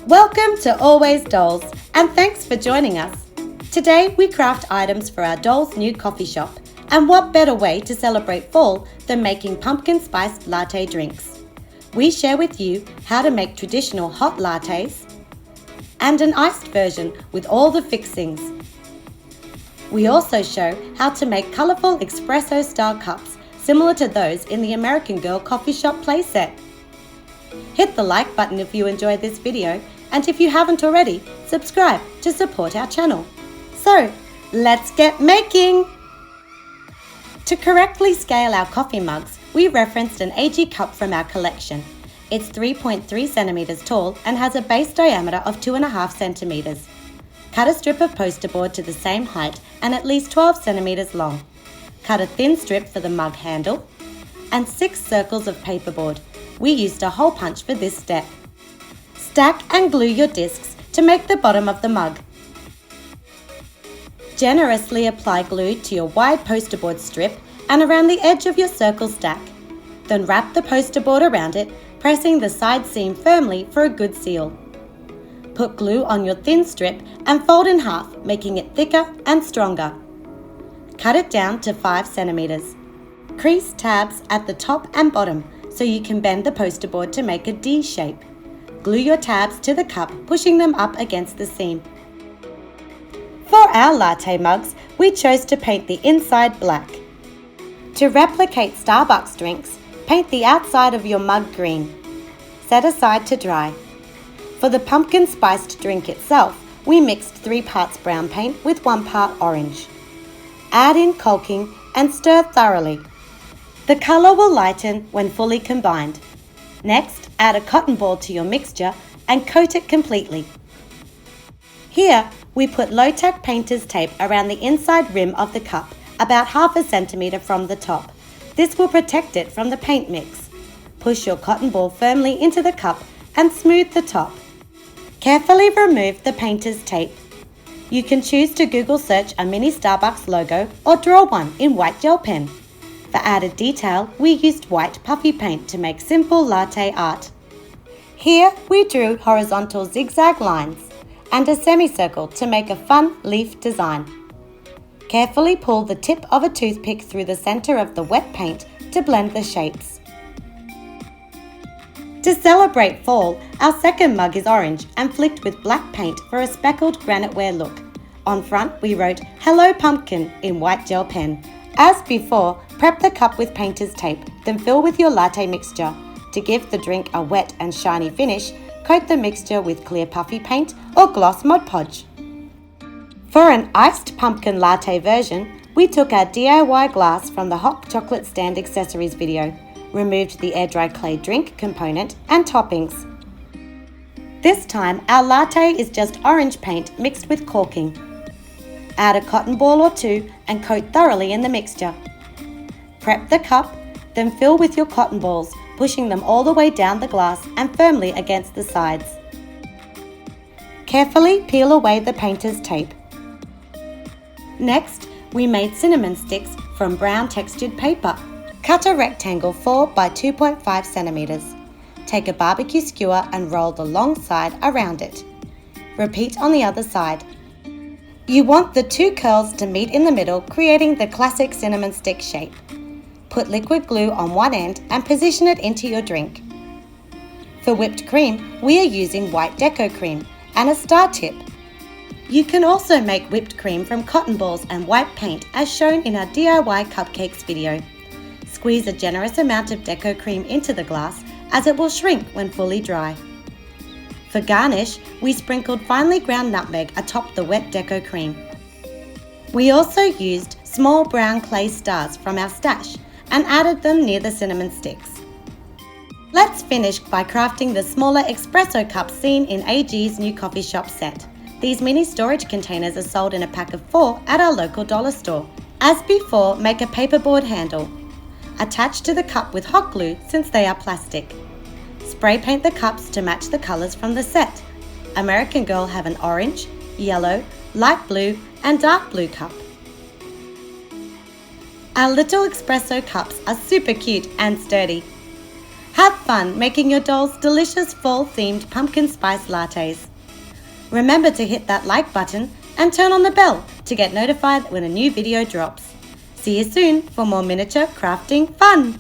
Welcome to Always Dolls, and thanks for joining us. Today we craft items for our Dolls' new coffee shop, and what better way to celebrate fall than making pumpkin spiced latte drinks. We share with you how to make traditional hot lattes and an iced version with all the fixings. We also show how to make colourful espresso style cups similar to those in the American Girl coffee shop playset. Hit the like button if you enjoyed this video, and if you haven't already, subscribe to support our channel. So, let's get making! To correctly scale our coffee mugs, we referenced an AG cup from our collection. It's 3.3 centimeters tall and has a base diameter of 2.5 centimeters. Cut a strip of poster board to the same height and at least 12 centimeters long. Cut a thin strip for the mug handle and 6 circles of paperboard. We used a hole punch for this step. Stack and glue your discs to make the bottom of the mug. Generously apply glue to your wide poster board strip and around the edge of your circle stack. Then wrap the poster board around it, pressing the side seam firmly for a good seal. Put glue on your thin strip and fold in half, making it thicker and stronger. Cut it down to 5 centimeters. Crease tabs at the top and bottom so you can bend the poster board to make a D shape. Glue your tabs to the cup, pushing them up against the seam. For our latte mugs, we chose to paint the inside black. To replicate Starbucks drinks, paint the outside of your mug green. Set aside to dry. For the pumpkin spiced drink itself, we mixed 3 parts brown paint with 1 part orange. Add in caulking and stir thoroughly. The colour will lighten when fully combined. Next, add a cotton ball to your mixture and coat it completely. Here, we put low-tack painter's tape around the inside rim of the cup, about 0.5 centimeter from the top. This will protect it from the paint mix. Push your cotton ball firmly into the cup and smooth the top. Carefully remove the painter's tape. You can choose to Google search a mini Starbucks logo or draw one in white gel pen. For added detail, we used white puffy paint to make simple latte art. Here we drew horizontal zigzag lines and a semicircle to make a fun leaf design. Carefully pull the tip of a toothpick through the center of the wet paint to blend the shapes. To celebrate fall, our second mug is orange and flicked with black paint for a speckled graniteware look. On front we wrote "Hello Pumpkin" in white gel pen. As before, prep the cup with painter's tape, then fill with your latte mixture. To give the drink a wet and shiny finish, coat the mixture with clear puffy paint or gloss Mod Podge. For an iced pumpkin latte version, we took our DIY glass from the hot chocolate stand accessories video, removed the air dry clay drink component and toppings. This time, our latte is just orange paint mixed with caulking. Add a cotton ball or 2 and coat thoroughly in the mixture. Prep the cup, then fill with your cotton balls, pushing them all the way down the glass and firmly against the sides. Carefully peel away the painter's tape. Next, we made cinnamon sticks from brown textured paper. Cut a rectangle 4 by 2.5 centimeters. Take a barbecue skewer and roll the long side around it. Repeat on the other side. You want the 2 curls to meet in the middle, creating the classic cinnamon stick shape. Put liquid glue on one end and position it into your drink. For whipped cream, we are using white deco cream and a star tip. You can also make whipped cream from cotton balls and white paint as shown in our DIY cupcakes video. Squeeze a generous amount of deco cream into the glass as it will shrink when fully dry. For garnish, we sprinkled finely ground nutmeg atop the wet deco cream. We also used small brown clay stars from our stash and added them near the cinnamon sticks. Let's finish by crafting the smaller espresso cups seen in AG's new coffee shop set. These mini storage containers are sold in a pack of 4 at our local dollar store. As before, make a paperboard handle. Attach to the cup with hot glue since they are plastic. Spray paint the cups to match the colours from the set. American Girl have an orange, yellow, light blue and dark blue cup. Our little espresso cups are super cute and sturdy. Have fun making your dolls delicious fall-themed pumpkin spice lattes. Remember to hit that like button and turn on the bell to get notified when a new video drops. See you soon for more miniature crafting fun!